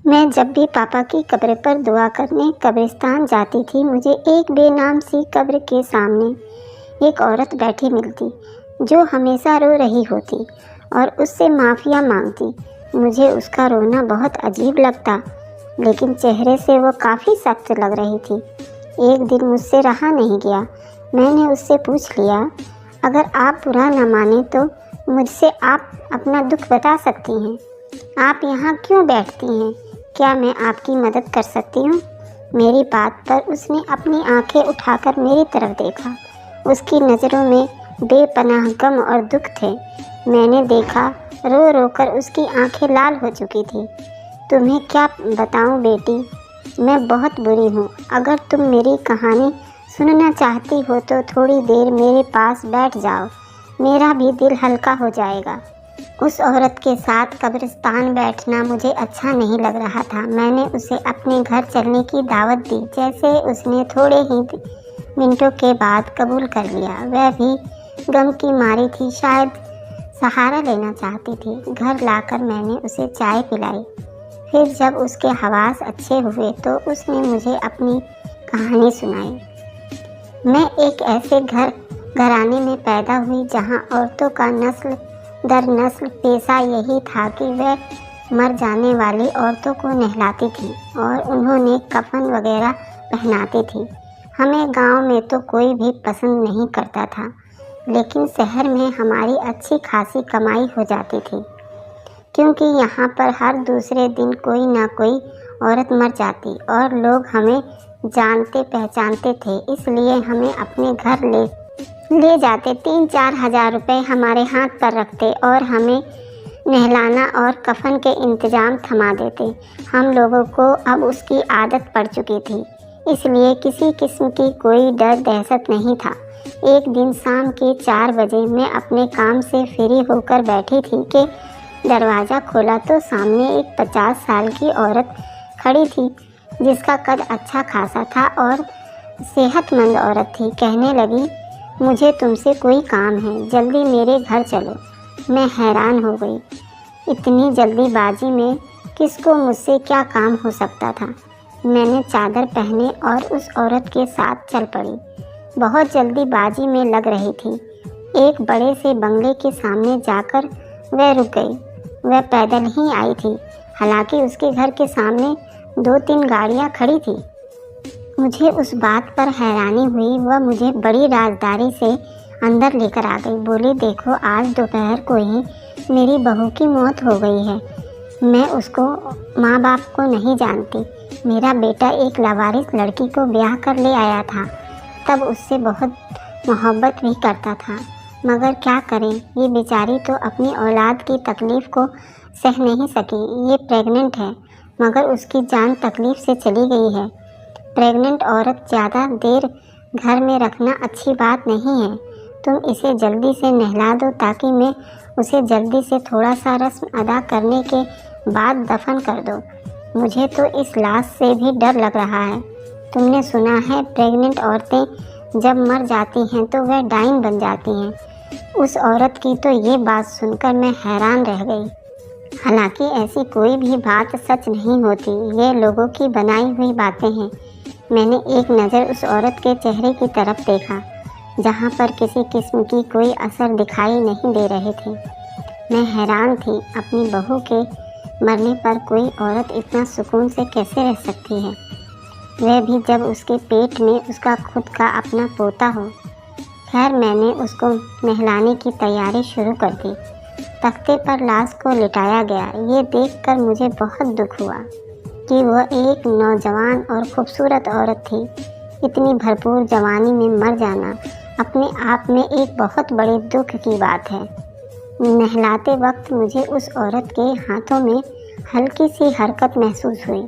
मैं जब भी पापा की कब्र पर दुआ करने कब्रिस्तान जाती थी, मुझे एक बेनाम सी कब्र के सामने एक औरत बैठी मिलती जो हमेशा रो रही होती और उससे माफ़िया मांगती। मुझे उसका रोना बहुत अजीब लगता, लेकिन चेहरे से वो काफ़ी सख्त लग रही थी। एक दिन मुझसे रहा नहीं गया। मैंने उससे पूछ लिया, अगर आप बुरा न माने तो मुझसे आप अपना दुख बता सकती हैं। आप यहाँ क्यों बैठती हैं? क्या मैं आपकी मदद कर सकती हूँ? मेरी बात पर उसने अपनी आंखें उठाकर मेरी तरफ देखा। उसकी नज़रों में बेपनाह गम और दुख थे। मैंने देखा रो रो कर उसकी आंखें लाल हो चुकी थी। तुम्हें क्या बताऊँ बेटी, मैं बहुत बुरी हूँ। अगर तुम मेरी कहानी सुनना चाहती हो तो थोड़ी देर मेरे पास बैठ जाओ, मेरा भी दिल हल्का हो जाएगा। उस औरत के साथ कब्रिस्तान बैठना मुझे अच्छा नहीं लग रहा था। मैंने उसे अपने घर चलने की दावत दी, जैसे उसने थोड़े ही मिनटों के बाद कबूल कर लिया। वह भी गम की मारी थी, शायद सहारा लेना चाहती थी। घर लाकर मैंने उसे चाय पिलाई। फिर जब उसके हवास अच्छे हुए तो उसने मुझे अपनी कहानी सुनाई। मैं एक ऐसे घराने में पैदा हुई जहाँ औरतों का नस्ल दर नस्ल पेशा यही था कि वह मर जाने वाली औरतों को नहलाती थी और उन्होंने कफन वगैरह पहनाती थी। हमें गांव में तो कोई भी पसंद नहीं करता था, लेकिन शहर में हमारी अच्छी खासी कमाई हो जाती थी, क्योंकि यहाँ पर हर दूसरे दिन कोई ना कोई औरत मर जाती और लोग हमें जानते पहचानते थे, इसलिए हमें अपने घर ले जाते। 3-4 हज़ार रुपये हमारे हाथ पर रखते और हमें नहलाना और कफन के इंतज़ाम थमा देते। हम लोगों को अब उसकी आदत पड़ चुकी थी, इसलिए किसी किस्म की कोई डर दहशत नहीं था। एक दिन शाम के 4 बजे मैं अपने काम से फ्री होकर बैठी थी कि दरवाज़ा खोला तो सामने एक 50 साल की औरत खड़ी थी, जिसका कद अच्छा खासा था और सेहतमंद औरत थी। कहने लगी, मुझे तुमसे कोई काम है, जल्दी मेरे घर चलो। मैं हैरान हो गई, इतनी जल्दीबाजी में किसको मुझसे क्या काम हो सकता था। मैंने चादर पहने और उस औरत के साथ चल पड़ी। बहुत जल्दीबाजी में लग रही थी। एक बड़े से बंगले के सामने जाकर वह रुक गई। वह पैदल ही आई थी, हालांकि उसके घर के सामने 2-3 गाड़ियां खड़ी थी। मुझे उस बात पर हैरानी हुई। वह मुझे बड़ी राजदारी से अंदर लेकर आ गई। बोली, देखो, आज दोपहर को ही मेरी बहू की मौत हो गई है। मैं उसको माँ बाप को नहीं जानती। मेरा बेटा एक लावारिस लड़की को ब्याह कर ले आया था, तब उससे बहुत मोहब्बत भी करता था, मगर क्या करें, ये बेचारी तो अपनी औलाद की तकलीफ़ को सह नहीं सकी। ये प्रेग्नेंट है, मगर उसकी जान तकलीफ़ से चली गई है। प्रेग्नेंट औरत ज़्यादा देर घर में रखना अच्छी बात नहीं है। तुम इसे जल्दी से नहला दो ताकि मैं उसे जल्दी से थोड़ा सा रस्म अदा करने के बाद दफन कर दो। मुझे तो इस लाश से भी डर लग रहा है। तुमने सुना है प्रेग्नेंट औरतें जब मर जाती हैं तो वह डाइन बन जाती हैं। उस औरत की तो ये बात सुनकर मैं हैरान रह गई। हालांकि ऐसी कोई भी बात सच नहीं होती, ये लोगों की बनाई हुई बातें हैं। मैंने एक नज़र उस औरत के चेहरे की तरफ देखा, जहाँ पर किसी किस्म की कोई असर दिखाई नहीं दे रहे थे। मैं हैरान थी, अपनी बहू के मरने पर कोई औरत इतना सुकून से कैसे रह सकती है, वह भी जब उसके पेट में उसका खुद का अपना पोता हो। खैर, मैंने उसको नहलाने की तैयारी शुरू कर दी। तख्ते पर लाश को लिटाया गया। ये देखकर मुझे बहुत दुख हुआ कि वह एक नौजवान और खूबसूरत औरत थी। इतनी भरपूर जवानी में मर जाना अपने आप में एक बहुत बड़े दुख की बात है। नहलाते वक्त मुझे उस औरत के हाथों में हल्की सी हरकत महसूस हुई।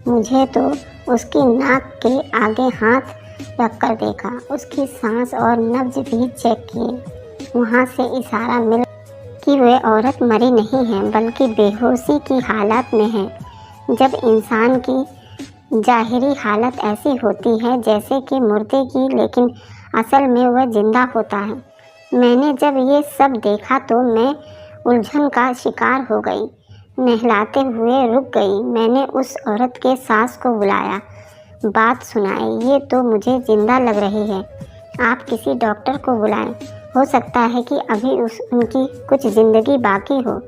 मुझे तो उसकी नाक के आगे हाथ रखकर देखा, उसकी सांस और नब्ज भी चेक किए। वहाँ से इशारा मिला कि वह औरत मरी नहीं है, बल्कि बेहोशी की हालत में है। जब इंसान की ज़ाहिरी हालत ऐसी होती है जैसे कि मुर्दे की, लेकिन असल में वह जिंदा होता है। मैंने जब ये सब देखा तो मैं उलझन का शिकार हो गई। नहलाते हुए रुक गई। मैंने उस औरत के सास को बुलाया, बात सुनाई। ये तो मुझे जिंदा लग रही है, आप किसी डॉक्टर को बुलाएं, हो सकता है कि अभी उनकी कुछ ज़िंदगी बाकी हो।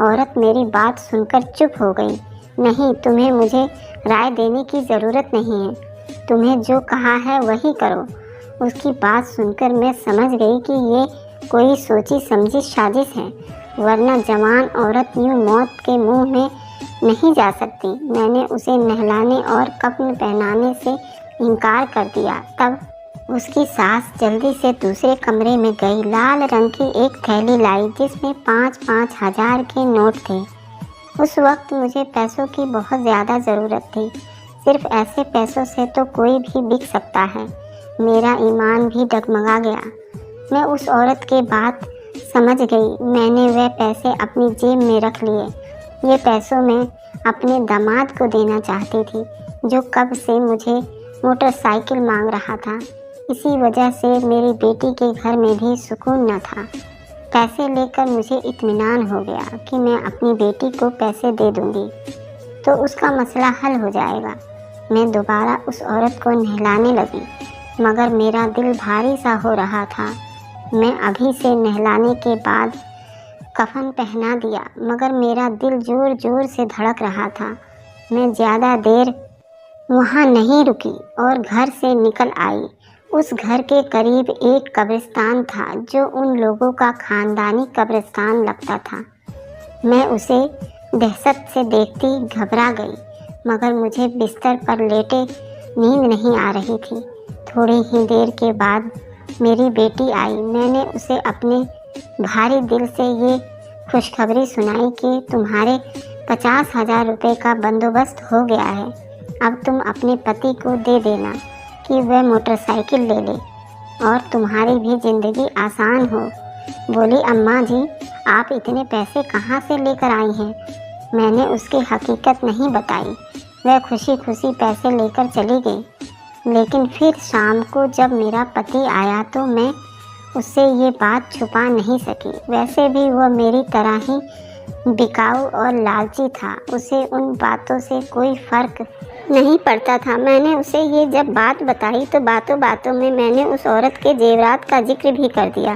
औरत मेरी बात सुनकर चुप हो गई। नहीं, तुम्हें मुझे राय देने की ज़रूरत नहीं है, तुम्हें जो कहा है वही करो। उसकी बात सुनकर मैं समझ गई कि ये कोई सोची समझी साजिश है, वरना जवान औरत यूँ मौत के मुंह में नहीं जा सकती। मैंने उसे नहलाने और कफ़न पहनाने से इनकार कर दिया। तब उसकी सास जल्दी से दूसरे कमरे में गई, लाल रंग की एक थैली लाई जिसमें 5-5 हज़ार के नोट थे। उस वक्त मुझे पैसों की बहुत ज़्यादा ज़रूरत थी। सिर्फ ऐसे पैसों से तो कोई भी बिक सकता है। मेरा ईमान भी डगमगा गया। मैं उस औरत के बात समझ गई। मैंने वह पैसे अपनी जेब में रख लिए। ये पैसों में अपने दामाद को देना चाहती थी, जो कब से मुझे मोटरसाइकिल मांग रहा था। इसी वजह से मेरी बेटी के घर में भी सुकून न था। पैसे लेकर मुझे इत्मीनान हो गया कि मैं अपनी बेटी को पैसे दे दूंगी तो उसका मसला हल हो जाएगा। मैं दोबारा उस औरत को नहलाने लगी, मगर मेरा दिल भारी सा हो रहा था। मैं अभी से नहलाने के बाद कफन पहना दिया, मगर मेरा दिल जोर जोर से धड़क रहा था। मैं ज़्यादा देर वहाँ नहीं रुकी और घर से निकल आई। उस घर के करीब एक कब्रिस्तान था, जो उन लोगों का ख़ानदानी कब्रिस्तान लगता था। मैं उसे दहशत से देखती घबरा गई, मगर मुझे बिस्तर पर लेटे नींद नहीं आ रही थी। थोड़ी ही देर के बाद मेरी बेटी आई। मैंने उसे अपने भारी दिल से ये खुशखबरी सुनाई कि तुम्हारे 50,000 रुपये का बंदोबस्त हो गया है। अब तुम अपने पति को दे देना कि वह मोटरसाइकिल ले ले और तुम्हारी भी ज़िंदगी आसान हो। बोली, अम्मा जी, आप इतने पैसे कहाँ से लेकर आई हैं? मैंने उसकी हकीकत नहीं बताई। वह खुशी खुशी पैसे लेकर चली गई। लेकिन फिर शाम को जब मेरा पति आया तो मैं उससे ये बात छुपा नहीं सकी। वैसे भी वह मेरी तरह ही बिकाऊ और लालची था। उसे उन बातों से कोई फ़र्क नहीं पड़ता था। मैंने उसे ये जब बात बताई तो बातों बातों में मैंने उस औरत के जेवरात का जिक्र भी कर दिया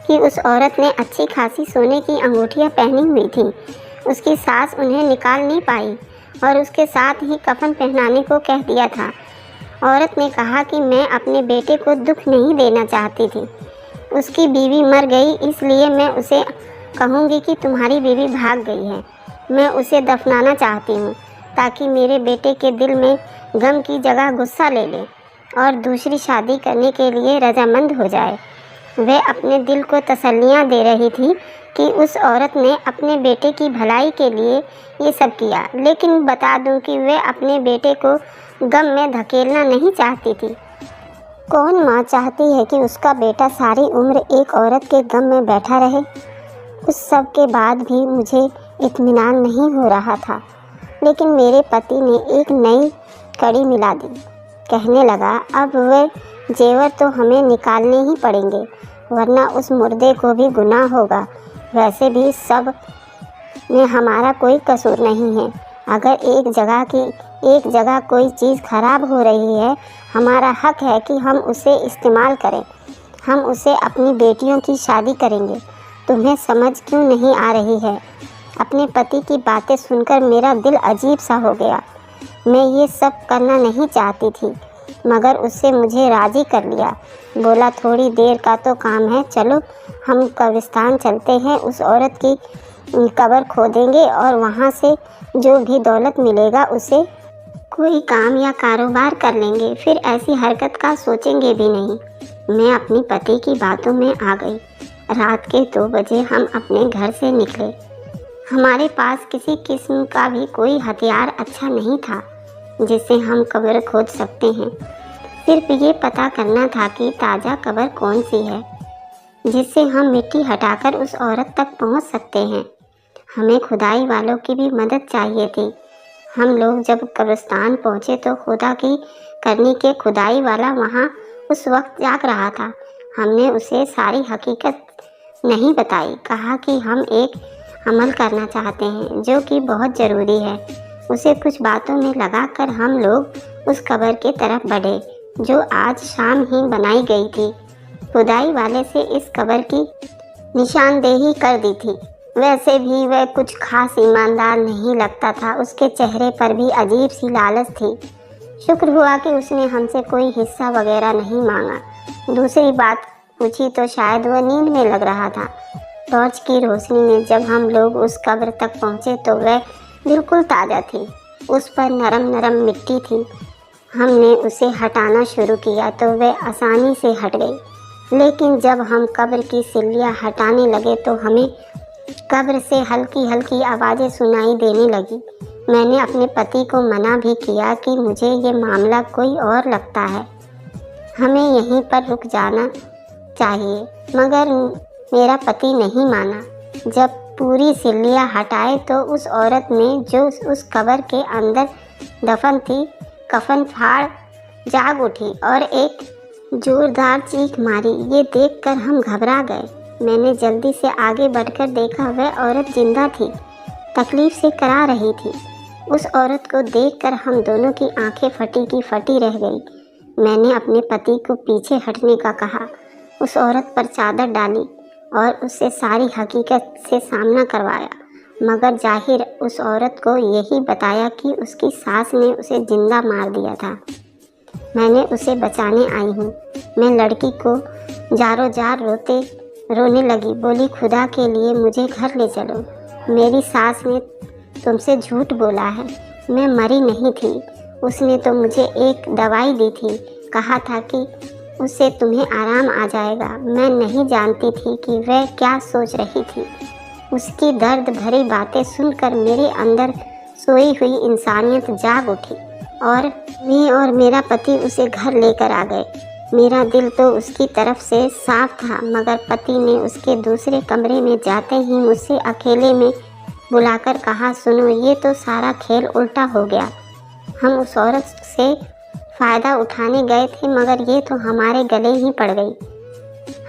कि उस औरत ने अच्छी खासी सोने की अंगूठियाँ पहनी हुई थी। उसकी सास उन्हें निकाल नहीं पाई और उसके साथ ही कफन पहनाने को कह दिया था। औरत ने कहा कि मैं अपने बेटे को दुख नहीं देना चाहती थी। उसकी बीवी मर गई, इसलिए मैं उसे कहूँगी कि तुम्हारी बीवी भाग गई है। मैं उसे दफनाना चाहती हूँ ताकि मेरे बेटे के दिल में गम की जगह गुस्सा ले ले और दूसरी शादी करने के लिए रजामंद हो जाए। वह अपने दिल को तसल्लियाँ दे रही थी कि उस औरत ने अपने बेटे की भलाई के लिए ये सब किया, लेकिन बता दूं कि वह अपने बेटे को गम में धकेलना नहीं चाहती थी। कौन माँ चाहती है कि उसका बेटा सारी उम्र एक औरत के गम में बैठा रहे? उस सब के बाद भी मुझे इत्मीनान नहीं हो रहा था, लेकिन मेरे पति ने एक नई कड़ी मिला दी। कहने लगा, अब वह जेवर तो हमें निकालने ही पड़ेंगे, वरना उस मुर्दे को भी गुनाह होगा। वैसे भी सब में हमारा कोई कसूर नहीं है। अगर एक जगह कोई चीज़ खराब हो रही है, हमारा हक है कि हम उसे इस्तेमाल करें। हम उसे अपनी बेटियों की शादी करेंगे। तुम्हें समझ क्यों नहीं आ रही है? अपने पति की बातें सुनकर मेरा दिल अजीब सा हो गया। मैं ये सब करना नहीं चाहती थी, मगर उससे मुझे राज़ी कर लिया। बोला, थोड़ी देर का तो काम है, चलो हम कब्रिस्तान चलते हैं। उस औरत की कब्र खोदेंगे और वहाँ से जो भी दौलत मिलेगा उसे कोई काम या कारोबार कर लेंगे। फिर ऐसी हरकत का सोचेंगे भी नहीं। मैं अपनी पति की बातों में आ गई। रात के 2 बजे हम अपने घर से निकले। हमारे पास किसी किस्म का भी कोई हथियार अच्छा नहीं था जिससे हम कब्र खोद सकते हैं। सिर्फ ये पता करना था कि ताज़ा कब्र कौन सी है जिससे हम मिट्टी हटाकर उस औरत तक पहुंच सकते हैं। हमें खुदाई वालों की भी मदद चाहिए थी। हम लोग जब कब्रिस्तान पहुंचे तो खुदा की करनी के खुदाई वाला वहां उस वक्त जाग रहा था। हमने उसे सारी हकीकत नहीं बताई। कहा कि हम एक अमल करना चाहते हैं, जो कि बहुत ज़रूरी है। उसे कुछ बातों में लगाकर हम लोग उस कब्र की तरफ बढ़े, जो आज शाम ही बनाई गई थी। खुदाई वाले से इस कब्र की निशानदेही कर दी थी। वैसे भी वह कुछ खास ईमानदार नहीं लगता था, उसके चेहरे पर भी अजीब सी लालच थी। शुक्र हुआ कि उसने हमसे कोई हिस्सा वगैरह नहीं मांगा। दूसरी बात पूछी तो शायद वह नींद में लग रहा था। टॉर्च की रोशनी में जब हम लोग उस कब्र तक पहुँचे तो वह बिल्कुल ताज़ा थी। उस पर नरम नरम मिट्टी थी। हमने उसे हटाना शुरू किया तो वह आसानी से हट गई, लेकिन जब हम कब्र की सिल्लियाँ हटाने लगे तो हमें कब्र से हल्की हल्की आवाज़ें सुनाई देने लगी। मैंने अपने पति को मना भी किया कि मुझे ये मामला कोई और लगता है, हमें यहीं पर रुक जाना चाहिए, मगर मेरा पति नहीं माना। जब पूरी सिल्लियाँ हटाए तो उस औरत ने जो उस कब्र के अंदर दफन थी, कफन फाड़ जाग उठी और एक जोरदार चीख मारी। ये देखकर हम घबरा गए। मैंने जल्दी से आगे बढ़कर देखा, वह औरत जिंदा थी, तकलीफ से करा रही थी। उस औरत को देखकर हम दोनों की आंखें फटी की फटी रह गई। मैंने अपने पति को पीछे हटने का कहा, उस औरत पर चादर डाली और उससे सारी हकीकत से सामना करवाया, मगर जाहिर उस औरत को यही बताया कि उसकी सास ने उसे जिंदा मार दिया था। मैंने उसे बचाने आई हूँ। मैं लड़की को जारो जार रोने लगी, बोली, खुदा के लिए मुझे घर ले चलो। मेरी सास ने तुमसे झूठ बोला है, मैं मरी नहीं थी। उसने तो मुझे एक दवाई दी थी, कहा था कि उससे तुम्हें आराम आ जाएगा। मैं नहीं जानती थी कि वह क्या सोच रही थी। उसकी दर्द भरी बातें सुनकर मेरे अंदर सोई हुई इंसानियत जाग उठी और मैं और मेरा पति उसे घर लेकर आ गए। मेरा दिल तो उसकी तरफ से साफ था, मगर पति ने उसके दूसरे कमरे में जाते ही मुझसे अकेले में बुलाकर कहा, सुनो, ये तो सारा खेल उल्टा हो गया। हम उस औरत से फ़ायदा उठाने गए थे, मगर ये तो हमारे गले ही पड़ गई।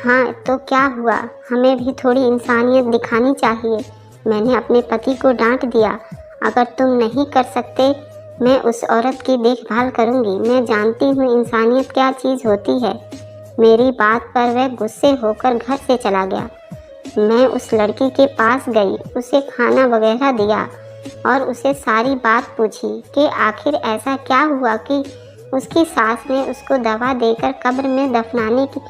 हाँ तो क्या हुआ, हमें भी थोड़ी इंसानियत दिखानी चाहिए। मैंने अपने पति को डांट दिया, अगर तुम नहीं कर सकते, मैं उस औरत की देखभाल करूंगी। मैं जानती हूँ इंसानियत क्या चीज़ होती है। मेरी बात पर वह गुस्से होकर घर से चला गया। मैं उस लड़की के पास गई, उसे खाना वगैरह दिया और उसे सारी बात पूछी कि आखिर ऐसा क्या हुआ कि उसकी सास ने उसको दवा देकर कब्र में दफनाने की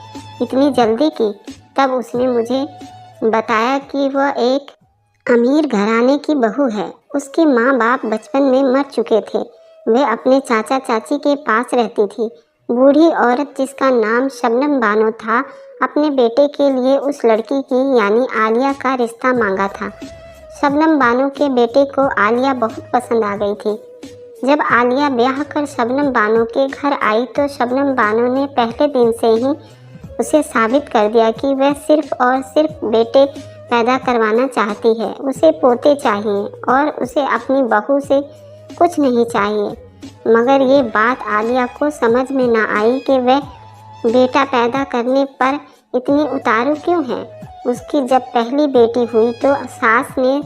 इतनी जल्दी की। तब उसने मुझे बताया कि वह एक अमीर घराने की बहू है। उसके माँ बाप बचपन में मर चुके थे। वे अपने चाचा चाची के पास रहती थी। बूढ़ी औरत जिसका नाम शबनम बानो था, अपने बेटे के लिए उस लड़की की यानी आलिया का रिश्ता मांगा था। शबनम बानो के बेटे को आलिया बहुत पसंद आ गई थी। जब आलिया ब्याह कर शबनम बानो के घर आई तो शबनम बानो ने पहले दिन से ही उसे साबित कर दिया कि वह सिर्फ और सिर्फ बेटे पैदा करवाना चाहती है। उसे पोते चाहिए और उसे अपनी बहू से कुछ नहीं चाहिए। मगर ये बात आलिया को समझ में ना आई कि वह बेटा पैदा करने पर इतनी उतारू क्यों है। उसकी जब पहली बेटी हुई तो सास ने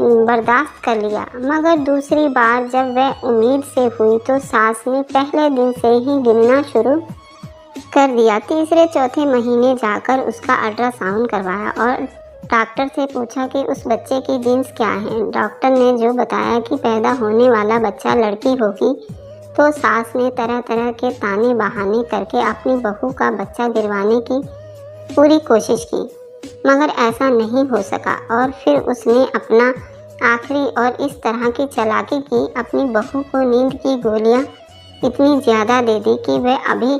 बर्दाश्त कर लिया, मगर दूसरी बार जब वह उम्मीद से हुई तो सास ने पहले दिन से ही गिनना शुरू कर दिया। तीसरे चौथे महीने जाकर उसका अल्ट्रासाउंड करवाया और डॉक्टर से पूछा कि उस बच्चे की जीन्स क्या है। डॉक्टर ने जो बताया कि पैदा होने वाला बच्चा लड़की होगी, तो सास ने तरह तरह के ताने बहाने करके अपनी बहू का बच्चा गिरवाने की पूरी कोशिश की, मगर ऐसा नहीं हो सका। और फिर उसने अपना आखिरी और इस तरह की चालाकी की, अपनी बहू को नींद की गोलियां इतनी ज़्यादा दे दी कि वह अभी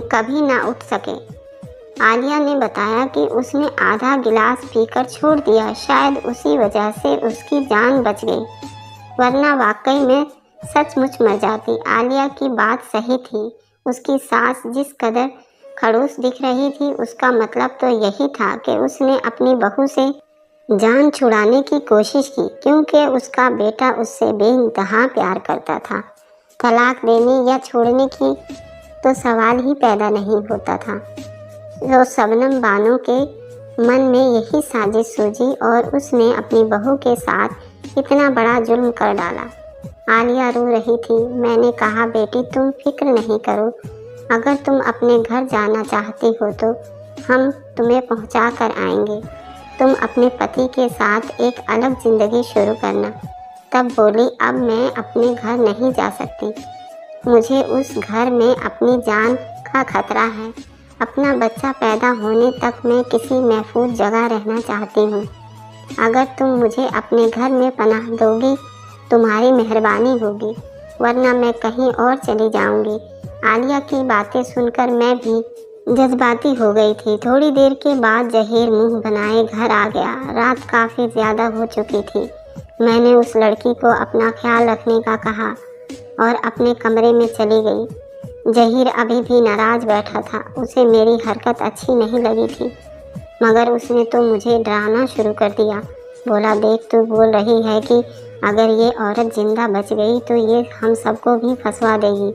कभी ना उठ सके। आलिया ने बताया कि उसने आधा गिलास पीकर छोड़ दिया, शायद उसी वजह से उसकी जान बच गई, वरना वाकई में सचमुच मर जाती। आलिया की बात सही थी। उसकी सास जिस कदर खड़ूस दिख रही थी, उसका मतलब तो यही था कि उसने अपनी बहू से जान छुड़ाने की कोशिश की, क्योंकि उसका बेटा उससे बेइंतहा प्यार करता था। तलाक देने या छोड़ने की तो सवाल ही पैदा नहीं होता था। तो शबनम बानो के मन में यही साजिश सूझी और उसने अपनी बहू के साथ इतना बड़ा जुल्म कर डाला। आलिया रो रही थी। मैंने कहा, बेटी तुम फिक्र नहीं करो, अगर तुम अपने घर जाना चाहती हो तो हम तुम्हें पहुंचा कर आएंगे। तुम अपने पति के साथ एक अलग ज़िंदगी शुरू करना। तब बोली, अब मैं अपने घर नहीं जा सकती, मुझे उस घर में अपनी जान का खतरा है। अपना बच्चा पैदा होने तक मैं किसी महफूज जगह रहना चाहती हूँ। अगर तुम मुझे अपने घर में पनाह दोगी तुम्हारी मेहरबानी होगी, वरना मैं कहीं और चली जाऊंगी। आलिया की बातें सुनकर मैं भी जज्बाती हो गई थी। थोड़ी देर के बाद जहीर मुंह बनाए घर आ गया। रात काफ़ी ज़्यादा हो चुकी थी। मैंने उस लड़की को अपना ख्याल रखने का कहा और अपने कमरे में चली गई। जहीर अभी भी नाराज़ बैठा था। उसे मेरी हरकत अच्छी नहीं लगी थी, मगर उसने तो मुझे डराना शुरू कर दिया। बोला, देख तू बोल रही है कि अगर ये औरत जिंदा बच गई तो ये हम सबको भी फंसवा देगी।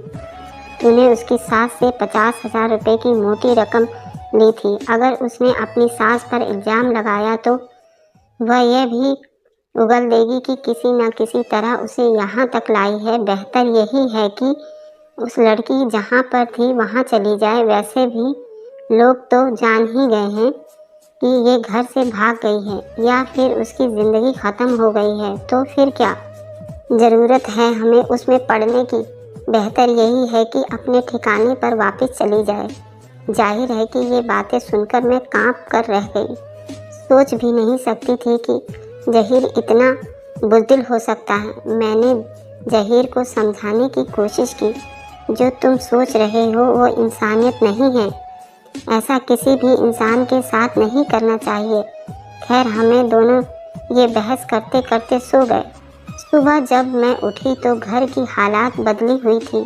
तूने उसकी सास से 50,000 रुपये की मोटी रकम ली थी। अगर उसने अपनी सास पर इल्ज़ाम लगाया तो वह यह भी उगल देगी कि किसी न किसी तरह उसे यहाँ तक लाई है। बेहतर यही है कि उस लड़की जहाँ पर थी वहाँ चली जाए। वैसे भी लोग तो जान ही गए हैं कि ये घर से भाग गई है या फिर उसकी ज़िंदगी ख़त्म हो गई है, तो फिर क्या ज़रूरत है हमें उसमें पड़ने की। बेहतर यही है कि अपने ठिकाने पर वापस चली जाए। जाहिर है कि ये बातें सुनकर मैं कांप कर रह गई। सोच भी नहीं सकती थी कि जहीर इतना बुज़दिल हो सकता है। मैंने जहीर को समझाने की कोशिश की, जो तुम सोच रहे हो वो इंसानियत नहीं है। ऐसा किसी भी इंसान के साथ नहीं करना चाहिए। खैर, हमें दोनों ये बहस करते करते सो गए। सुबह जब मैं उठी तो घर की हालात बदली हुई थी।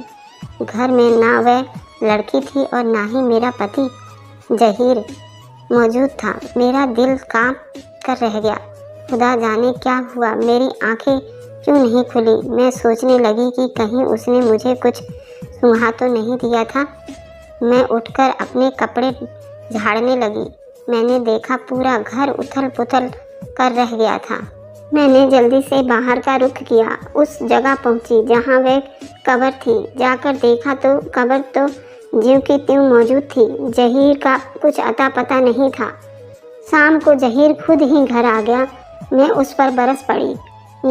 घर में ना वह लड़की थी और ना ही मेरा पति जहीर मौजूद था। मेरा दिल कांप कर रह गया। खुदा जाने क्या हुआ, मेरी आंखें क्यों नहीं खुली। मैं सोचने लगी कि कहीं उसने मुझे कुछ सूंघा तो नहीं दिया था। मैं उठकर अपने कपड़े झाड़ने लगी। मैंने देखा पूरा घर उथल पुथल कर रह गया था। मैंने जल्दी से बाहर का रुख किया। उस जगह पहुंची जहां वह कब्र थी। जाकर देखा तो कब्र तो ज्यों की त्यों मौजूद थी। जहीर का कुछ अता पता नहीं था। शाम को जहीर खुद ही घर आ गया। मैं उस पर बरस पड़ी।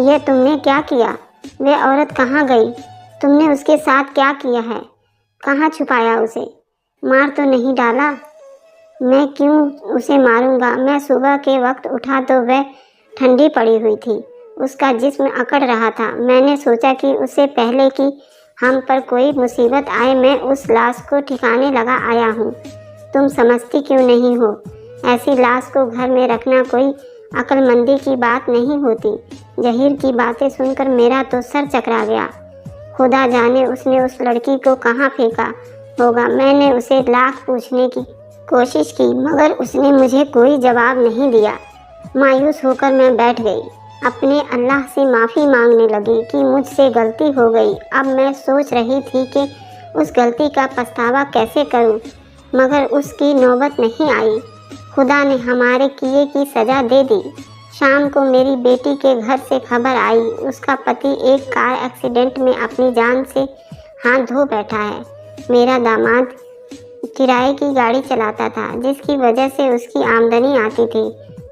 यह तुमने क्या किया? वह औरत कहाँ गई? तुमने उसके साथ क्या किया है? कहाँ छुपाया उसे? मार तो नहीं डाला? मैं क्यों उसे मारूंगा? मैं सुबह के वक्त उठा तो वह ठंडी पड़ी हुई थी। उसका जिस्म अकड़ रहा था। मैंने सोचा कि उससे पहले कि हम पर कोई मुसीबत आए मैं उस लाश को ठिकाने लगा आया हूँ। तुम समझती क्यों नहीं हो? ऐसी लाश को घर में रखना कोई अक्लमंदी की बात नहीं होती। जहीर की बातें सुनकर मेरा तो सर चकरा गया। खुदा जाने उसने उस लड़की को कहाँ फेंका होगा। मैंने उसे लाख पूछने की कोशिश की, मगर उसने मुझे कोई जवाब नहीं दिया। मायूस होकर मैं बैठ गई। अपने अल्लाह से माफ़ी मांगने लगी कि मुझसे गलती हो गई। अब मैं सोच रही थी कि उस गलती का पछतावा कैसे करूं, मगर उसकी नौबत नहीं आई। खुदा ने हमारे किए की सज़ा दे दी। शाम को मेरी बेटी के घर से खबर आई, उसका पति एक कार एक्सीडेंट में अपनी जान से हाथ धो बैठा है। मेरा दामाद किराए की गाड़ी चलाता था, जिसकी वजह से उसकी आमदनी आती थी,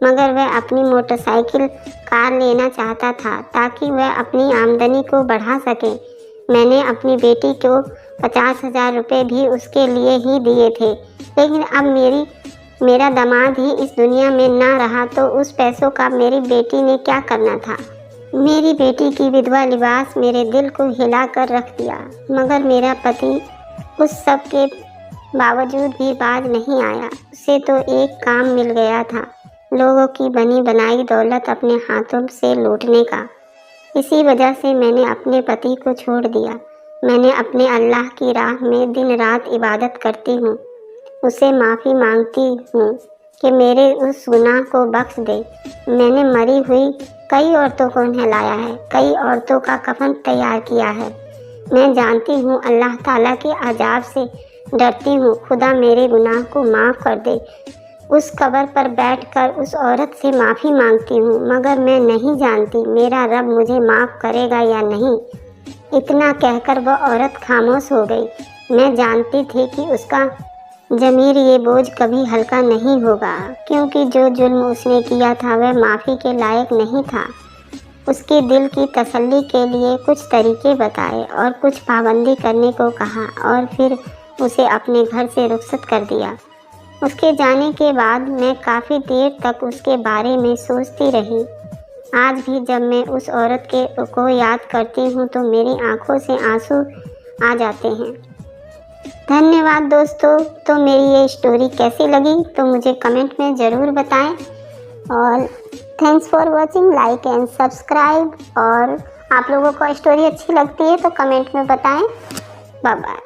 मगर वह अपनी मोटरसाइकिल कार लेना चाहता था ताकि वह अपनी आमदनी को बढ़ा सके। मैंने अपनी बेटी को 50,000 रुपये भी उसके लिए ही दिए थे, लेकिन अब मेरा दामाद ही इस दुनिया में ना रहा तो उस पैसों का मेरी बेटी ने क्या करना था। मेरी बेटी की विधवा लिबास मेरे दिल को हिला कर रख दिया, मगर मेरा पति उस सब के बावजूद भी बाज नहीं आया। उसे तो एक काम मिल गया था, लोगों की बनी बनाई दौलत अपने हाथों से लूटने का। इसी वजह से मैंने अपने पति को छोड़ दिया। मैंने अपने अल्लाह की राह में दिन रात इबादत करती हूँ। उसे माफ़ी मांगती हूँ कि मेरे उस गुनाह को बख्श दे। मैंने मरी हुई कई औरतों को नहलाया है, कई औरतों का कफन तैयार किया है। मैं जानती हूँ अल्लाह ताला के अजाब से डरती हूँ। खुदा मेरे गुनाह को माफ़ कर दे। उस कब्र पर बैठकर उस औरत से माफ़ी मांगती हूँ, मगर मैं नहीं जानती मेरा रब मुझे माफ़ करेगा या नहीं। इतना कहकर वह औरत खामोश हो गई। मैं जानती थी कि उसका ज़मीर ये बोझ कभी हल्का नहीं होगा, क्योंकि जो जुल्म उसने किया था वह माफ़ी के लायक नहीं था। उसके दिल की तसल्ली के लिए कुछ तरीके बताए और कुछ पाबंदी करने को कहा और फिर उसे अपने घर से रुखसत कर दिया। उसके जाने के बाद मैं काफ़ी देर तक उसके बारे में सोचती रही। आज भी जब मैं उस औरत को याद करती हूँ तो मेरी आंखों से आंसू आ जाते हैं। धन्यवाद दोस्तों। तो मेरी ये स्टोरी कैसी लगी तो मुझे कमेंट में ज़रूर बताएं और thanks for watching, like and subscribe. और आप लोगों को स्टोरी अच्छी लगती है तो कमेंट में बताएं। Bye bye.